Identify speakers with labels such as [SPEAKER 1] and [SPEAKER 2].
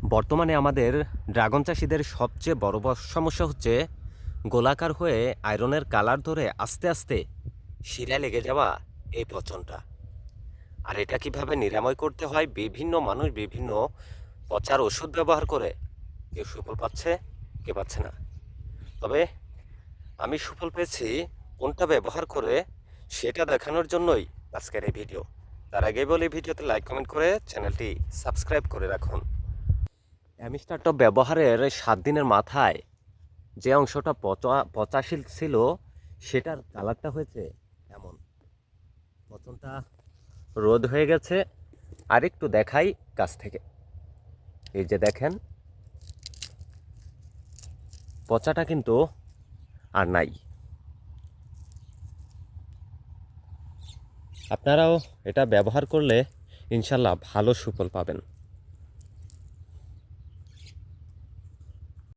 [SPEAKER 1] বর্তমানে আমাদের ড্রাগন চাষিদের সবচেয়ে বড় সমস্যা হচ্ছে গোলাকার হয়ে আয়রনের কালার ধরে আস্তে আস্তে শিরায় লেগে যাওয়া এই পচনটা। আর এটা কিভাবে নিরাময় করতে হয়, বিভিন্ন মানুষ বিভিন্ন পচার ওষুধ ব্যবহার করে কেউ সুফল পাচ্ছে, কেউ পাচ্ছে না। তবে আমি সুফল পেয়েছি কোনটা ব্যবহার করে সেটা দেখানোর জন্যই আজকের এই ভিডিও। তার আগে বলি, ভিডিওতে লাইক কমেন্ট করে চ্যানেলটি সাবস্ক্রাইব করে রাখুন। অ্যামিস্টার টপ ব্যবহারের 7 দিনের মাথায় যে অংশটা পচাশীল ছিল সেটার কালারটা হয়েছে এমন। পচনটা রোদ হয়ে গেছে। আর একটু দেখাই কাছ থেকে, এই যে দেখেন পচাটা কিন্তু আর নাই। আপনারাও এটা ব্যবহার করলে ইনশাল্লাহ ভালো সুফল পাবেন।